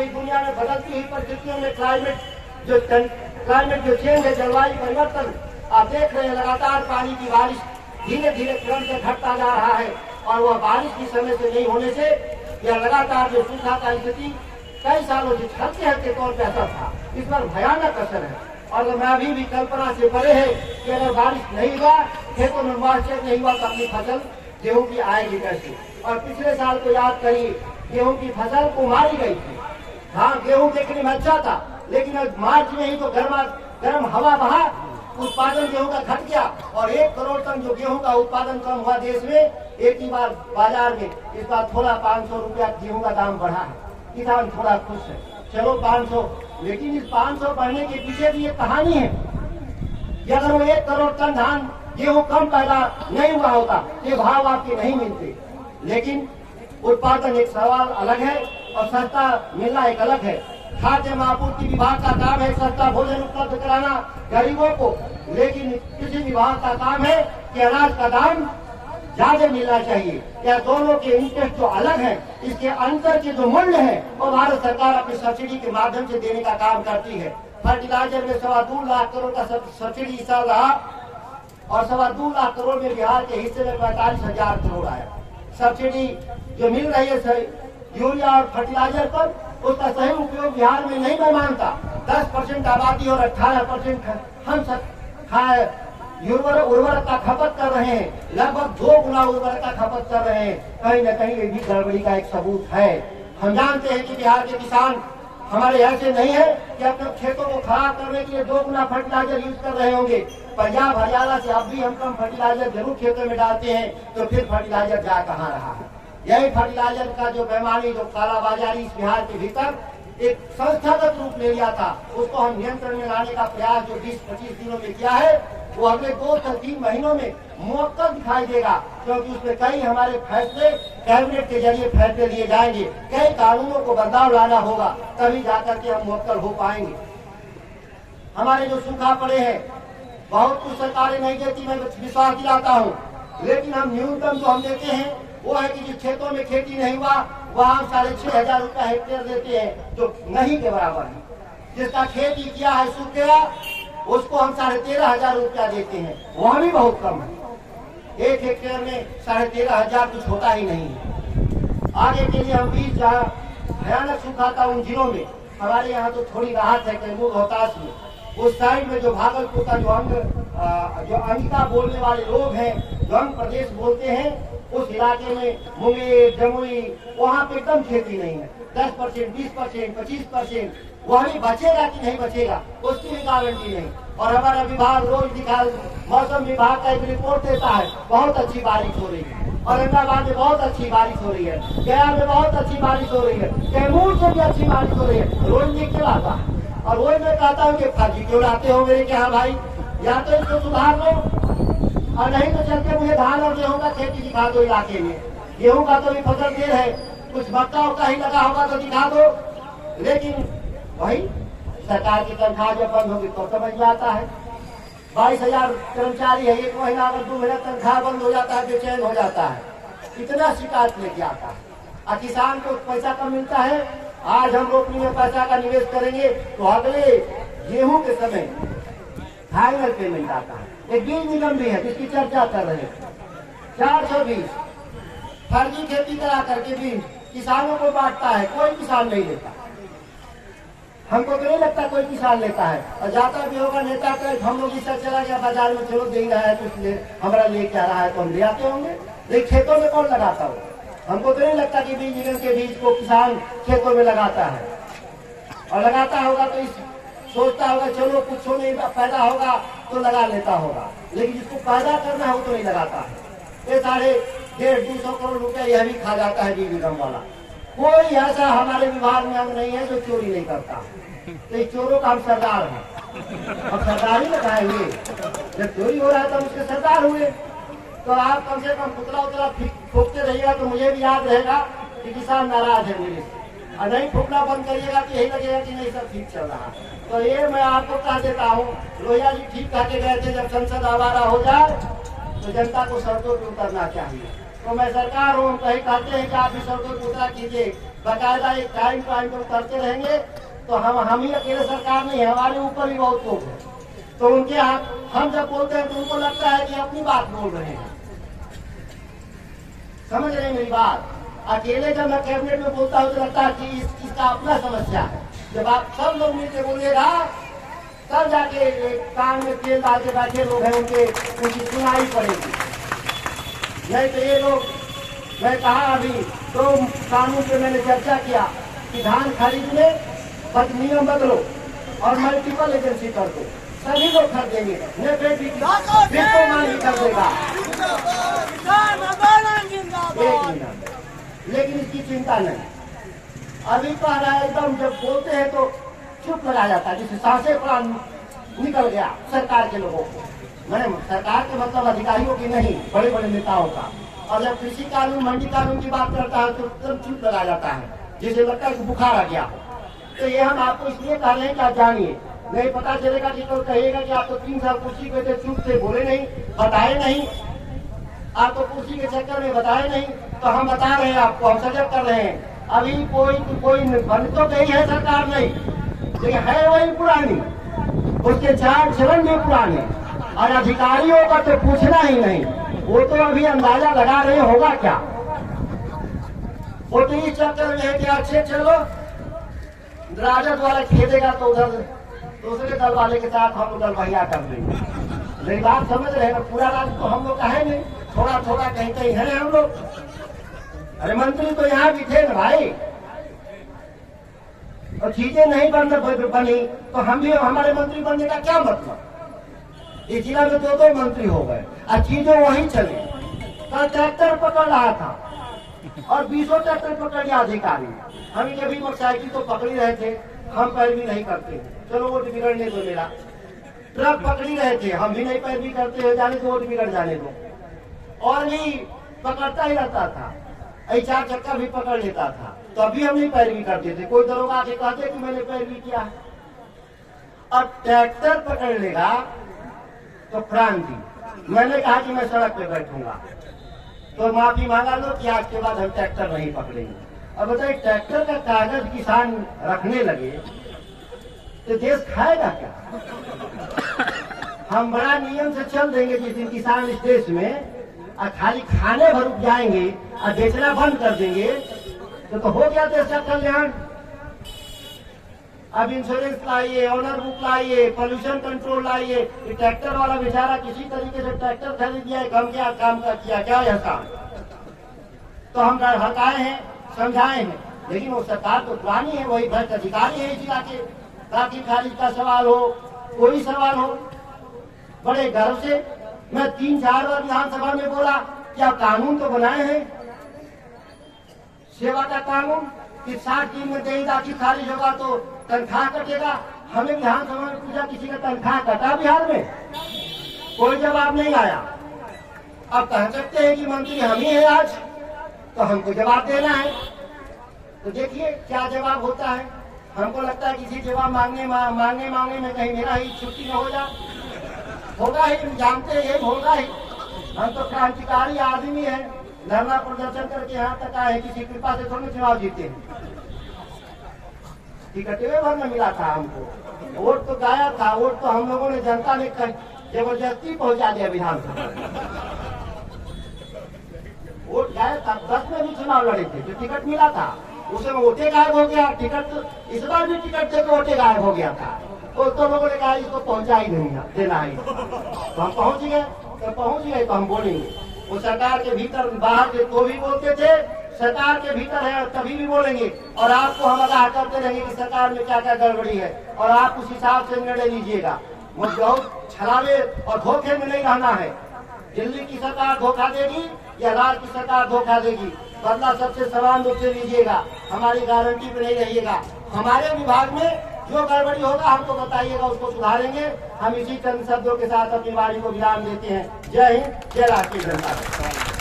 अभी दुनिया में बदलती हुई परिस्थितियों में क्लाइमेट जो चेंज है, जलवायु परिवर्तन, आप देख रहे हैं लगातार पानी की बारिश धीरे धीरे क्रम से घटता जा रहा है और वह बारिश की समय से नहीं होने से यह लगातार जो सूखा का स्थिति कई सालों से हल्के हल्के तौर पर असर था, इस पर भयानक असर है। और मैं अभी भी कल्पना से परे है कि अगर बारिश नहीं हुआ, खेतों में मॉइस्चर नहीं हुआ तो अपनी फसल गेहूं की आएगी कैसे। और पिछले साल को याद करिए, गेहूं की फसल को मारी गई थी। हाँ, गेहूं देखने में अच्छा था, लेकिन मार्च में ही तो गर्म हवा बहा, उत्पादन गेहूं का घट गया और 1 करोड़ टन जो गेहूं का उत्पादन कम हुआ देश में, एक ही बार बाजार में इस बार थोड़ा 500 रुपया गेहूं का दाम बढ़ा है। किसान थोड़ा खुश है, चलो 500, लेकिन इस 500 बढ़ने के पीछे भी एक कहानी है कि अगर वो 1 करोड़ टन धान गेहूं कम पैदा नहीं हुआ होता, ये भाव आपके नहीं मिलते। लेकिन उत्पादन एक सवाल अलग है और सस्ता मिलना एक अलग है। खाद्य आपूर्ति विभाग का काम है सस्ता भोजन उपलब्ध कराना गरीबों को, लेकिन कृषि विभाग का काम है कि अनाज का दाम ज्यादा मिलना चाहिए। या दोनों के इंटरेस्ट जो अलग है, इसके अंतर के जो मूल्य है वो भारत सरकार अपनी सब्सिडी के माध्यम से देने का काम करती है। फर्टिलाइजर में 2.25 लाख करोड़ का सब्सिडी इस साल रहा और 2.25 लाख करोड़ में बिहार के हिस्से में 45,000 करोड़ आया। सब्सिडी जो मिल रही है यूरिया और फर्टिलाइजर पर, उसका सही उपयोग बिहार में नहीं मैं मानता। 10% आबादी और 18% हम सब उर्वरक का खपत कर रहे हैं, लगभग 2 गुना उर्वरक का खपत कर रहे हैं। कहीं न कहीं ये भी गड़बड़ी का एक सबूत है। हम जानते हैं कि बिहार के किसान हमारे ऐसे नहीं है कि अपने खेतों को खराब करने के लिए 2 गुना फर्टिलाइजर यूज कर रहे होंगे। पंजाब हरियाणा से अब भी हम कम फर्टिलाइजर जरूर खेतों में डालते हैं, तो फिर फर्टिलाइजर जा कहाँ रहा है। यही फर्टिलाइजर का जो बेईमानी, जो कालाबाजारी इस बिहार के भीतर एक संस्थागत रूप ले लिया था, उसको हम नियंत्रण में लाने का प्रयास जो 20-25 दिनों में किया है, वो अगले 2 से 3 महीनों में मुअक्कल दिखाई देगा, क्योंकि उसमें कई हमारे फैसले कैबिनेट के जरिए फैसले लिए जाएंगे, कई कानूनों को बदलाव लाना होगा, तभी जाकर के हम मुअक्कल हो पाएंगे। हमारे जो सूखा पड़े हैं, बहुत कुछ सरकारें नहीं देती, मैं विश्वास दिलाता हूँ, लेकिन हम न्यूनतम जो हम देते हैं वो है कि जिस खेतों में खेती नहीं हुआ वहाँ हम 6,500 रुपया हेक्टेयर देते हैं, जो नहीं के बराबर है। जिसका खेती किया है सूख गया, उसको हम 13,500 रुपया देते हैं, वहाँ भी बहुत कम है। 1 हेक्टेयर में 13,500 कुछ होता ही नहीं है। आगे के लिए हम बीज जहाँ भयानक सूखा था उन जिलों में, हमारे यहाँ तो थोड़ी राहत है कैमूर रोहतास में, उस साइड में जो भागलपुर का जो अंगिका बोलने वाले लोग हैं, जो अंग प्रदेश बोलते हैं, उस इलाके में मुंगेर, जमुई, वहाँ पे एकदम खेती नहीं है। 10%, 20%, 25%, वही बचेगा कि नहीं बचेगा उसकी भी गारंटी नहीं। और हमारा विभाग रोज मौसम विभाग का एक रिपोर्ट देता है, बहुत अच्छी बारिश हो रही है, औरंगाबाद में बहुत अच्छी बारिश हो रही है, गया में बहुत अच्छी बारिश हो रही है, कैमूर से भी अच्छी बारिश हो रही है। रोज लिख के लाता है और रोज मैं कहता हूँ कि फर्जी क्यों लाते हो मेरे क्या भाई, या तो इसको सुधार लो और नहीं तो चल के मुझे धान और गेहूं का खेती दिखा दो इलाके में। गेहूं का तो भी फसल देर है, कुछ मक्का उक्का ही लगा होगा तो दिखा दो, लेकिन वही सरकार की तनख्वाह जब बंद होगी तो समझ में आता है। 22,000 कर्मचारी है, 1 महीना अगर 2 महीना तनख्वाह बंद हो जाता है, बेचैन हो जाता है, इतना शिकायत लेके आता है। और किसान को पैसा कम मिलता है। आज हम रोपनी में पैसा का निवेश करेंगे तो अगले गेहूं के समय फाइनल पेमेंट आता है। एक बीज निगम भी है जिसकी चर्चा कर रहे हैं, 420 फर्जी खेती करा करके बीज किसानों को बांटता है, कोई किसान नहीं लेता। हमको तो नहीं लगता कोई किसान लेता है, और जाता भी होगा नेता का, हम लोग इससे चला गया बाजार में, चलो दे रहा है कुछ ले हमारा ले क्या रहा है तो हम ले आते होंगे, लेकिन खेतों में कौन लगाता हो। हमको तो नहीं लगता कि बीज निगम के बीज को किसान खेतों में लगाता है, और लगाता होगा तो इस सोचता होगा चलो कुछ नहीं पैदा होगा तो लगा लेता होगा, लेकिन जिसको पैदा करना है वो तो नहीं लगाता है। ये 150-200 करोड़ रुपया यह भी खा जाता है बीज निगम वाला। कोई ऐसा हमारे विभाग में अंग नहीं है जो चोरी नहीं करता। तो इस चोरों का हम सरदार हैं, अब सरदार ही लगाएंगे। जब चोरी हो रहा है तो हम उसके सरदार हुए। तो आप कम से कम पुतला उतला फूकते रहिएगा तो मुझे भी याद रहेगा कि किसान नाराज है मेरे से, और नहीं फूकना बंद करिएगा तो यही लगेगा कि नहीं सब ठीक चल रहा है। तो ये मैं आपको कह देता हूँ, लोहिया जी ठीक कह के गए थे, जब संसद आवारा हो जाए तो जनता को सड़कों पर उतरना चाहिए। तो मैं सरकार हूँ, कहीं कहते हैं कि आप भी सड़कों पर उतरा कीजिए, बाकायदा एक टाइम पर करते रहेंगे तो हम ही अकेले सरकार नहीं है, हमारे ऊपर भी बहुत लोग हैं। तो उनके हाथ हम जब बोलते हैं तो उनको लगता है कि अपनी बात बोल रहे हैं। समझ रहे हैं मेरी बात? अकेले जब मैं कैबिनेट में बोलता हूँ तो लगता है कि इसका अपना समस्या है। जब आप सब लोग मिलकर बोलिएगा तब जाके कान में तेल डाल के बैठे लोग हैं उनकी सुनाई पड़ेगी। नहीं तो ये लोग, मैं कहा अभी तो कानून पे मैंने चर्चा किया कि धान खरीदने बस नियम बदलो और मल्टीपल एजेंसी कर दो, सभी लोग खरीदेंगे। कर देगा लेकिन इसकी चिंता नहीं। अभी तो एकदम जब बोलते हैं तो चुप लगा जाता है, जिससे सांसें प्राण निकल गया सरकार के लोगों को। मैंने सरकार के मतलब अधिकारियों की नहीं, बड़े बड़े नेताओं का। और जब कृषि कानून मंडी कानून की बात करता है तो एकदम चुप लगा जाता है, जिसे लगता है कि बुखार आ गया। तो ये हम आपको इसलिए कह रहे हैं कि आप जानिए, नहीं पता चलेगा कि कोई कहेगा कि आप तो 3 साल कुर्सी पे थे, चुप थे, बोले नहीं, बताए नहीं, आप तो कुर्सी के चक्कर में बताए नहीं। तो हम बता रहे हैं आपको, हम सजग कर रहे हैं। अभी कोई बन तो गई है सरकार नहीं, लेकिन है वही पुरानी, उसके चार चलन भी पुराने। और अधिकारियों का तो पूछना ही नहीं, वो तो अभी अंदाजा लगा रहे होगा क्या। वो तो इस चक्कर में है कि अच्छे चलो राजद वाला खेदेगा तो उधर दूसरे दल वाले के साथ हम उधर बढ़िया कर देंगे। मेरी बात समझ रहे हैं ना? पूरा राज तो हम लोग का है नहीं, थोड़ा थोड़ा कहीं कहीं है हम लोग। अरे मंत्री तो यहाँ भी थे ना भाई, और चीजें नहीं बनी तो हम भी, हमारे मंत्री बनने का क्या मतलब? इस जिला में 2 मंत्री हो गए और चीजें वही चली। कल ट्रैक्टर पकड़ रहा था और 20 ट्रैक्टर पकड़ लिया अधिकारी। हम कभी मोटरसाइकिल तो पकड़ ही रहे थे, हम पैरवी नहीं करते, चलो वोट बिगड़ने दो मेरा। ट्रक पकड़ ही रहे थे, हम भी नहीं पैरवी करते हैं, जाने दो वोट बिगड़ जाने दो। और भी पकड़ता ही रहता था, 4 चक्का भी पकड़ लेता था, तो अभी हम नहीं पैरवी करते थे। कोई दरोगा आके कहते कि मैंने पैरवी किया है। अब ट्रैक्टर पकड़ लेगा तो क्रांति। मैंने कहा कि मैं सड़क पे बैठूंगा, तो माफी मांगा लो कि आज के बाद हम ट्रैक्टर नहीं पकड़ेंगे। अब बताइए, ट्रैक्टर का कागज किसान रखने लगे तो देश खाएगा क्या? हम बड़ा नियम से चल देंगे जिस दिन किसान इस देश में और खाली खाने भर रुक जाएंगे और बेचना बंद कर देंगे तो हो गया देश का कल्याण। अब इंश्योरेंस लाइए, ऑनर बुक लाइए, पोल्यूशन कंट्रोल लाइए। ट्रैक्टर वाला बेचारा किसी तरीके से ट्रैक्टर खरीद लिया, हम क्या काम का किया, क्या यह काम? तो हम हटाए हैं, समझाए हैं, लेकिन वो सरकार तो पुरानी है, वही भ्रष्ट अधिकारी है इस जिला के। राखी खारिज का सवाल हो, कोई सवाल हो, बड़े गर्व से मैं 3-4 बार विधानसभा में बोला कि आप कानून तो बनाए हैं, सेवा का कानून कि 60 दिन में देही राखी खारिज होगा तो तनख्वाह कटेगा। हमें विधानसभा में पूछा, किसी का तनख्वाह कटा बिहार में? कोई जवाब नहीं आया। अब कह सकते हैं कि मंत्री हम ही हैं आज, तो हमको जवाब देना है। तो देखिए क्या जवाब होता है। हमको लगता है किसी जवाब मांगने में कहीं मेरा ही छुट्टी न हो जाए। होगा ही, जानते हैं होगा ही। हम तो क्रांतिकारी आदमी है, धरना प्रदर्शन करके यहाँ तक आए, किसी कृपा से थोड़ी चुनाव जीते हैं। टिकटे भर में मिला था हमको, वोट तो गाया था, वोट तो हम लोगों ने, जनता ने जबरदस्ती पहुंचा दिया विधानसभा। वोट गाया था, 10 में भी चुनाव लड़े थे, जो टिकट मिला था उसमें वोटे गायब हो गया। टिकट तो इस बार भी टिकट थे तो वोटे गायब हो गया था। तो लोगों ने कहा इसको पहुंचा ही नहीं देना ही, तो हम पहुंच गए तो हम बोलेंगे। वो सरकार के भीतर बाहर के तो भी बोलते थे, सरकार के भीतर है तभी भी बोलेंगे। और आपको हम आगाह करते रहेंगे कि सरकार में क्या क्या गड़बड़ी है, और आप उस हिसाब से निर्णय लीजिएगा। वो बहुत छलावे और धोखे में नहीं रहना है। दिल्ली की सरकार धोखा देगी या राज्य की सरकार धोखा देगी, बदला सबसे समान रूप से लीजिएगा, हमारी गारंटी पे नहीं रहिएगा। हमारे विभाग में जो गड़बड़ी होगा हमको बताइएगा, उसको सुधारेंगे। हम इसी चंद शब्दों के साथ अपनी वाणी को विराम देते हैं। जय हिंद, जय राष्ट्रीय जनता दल।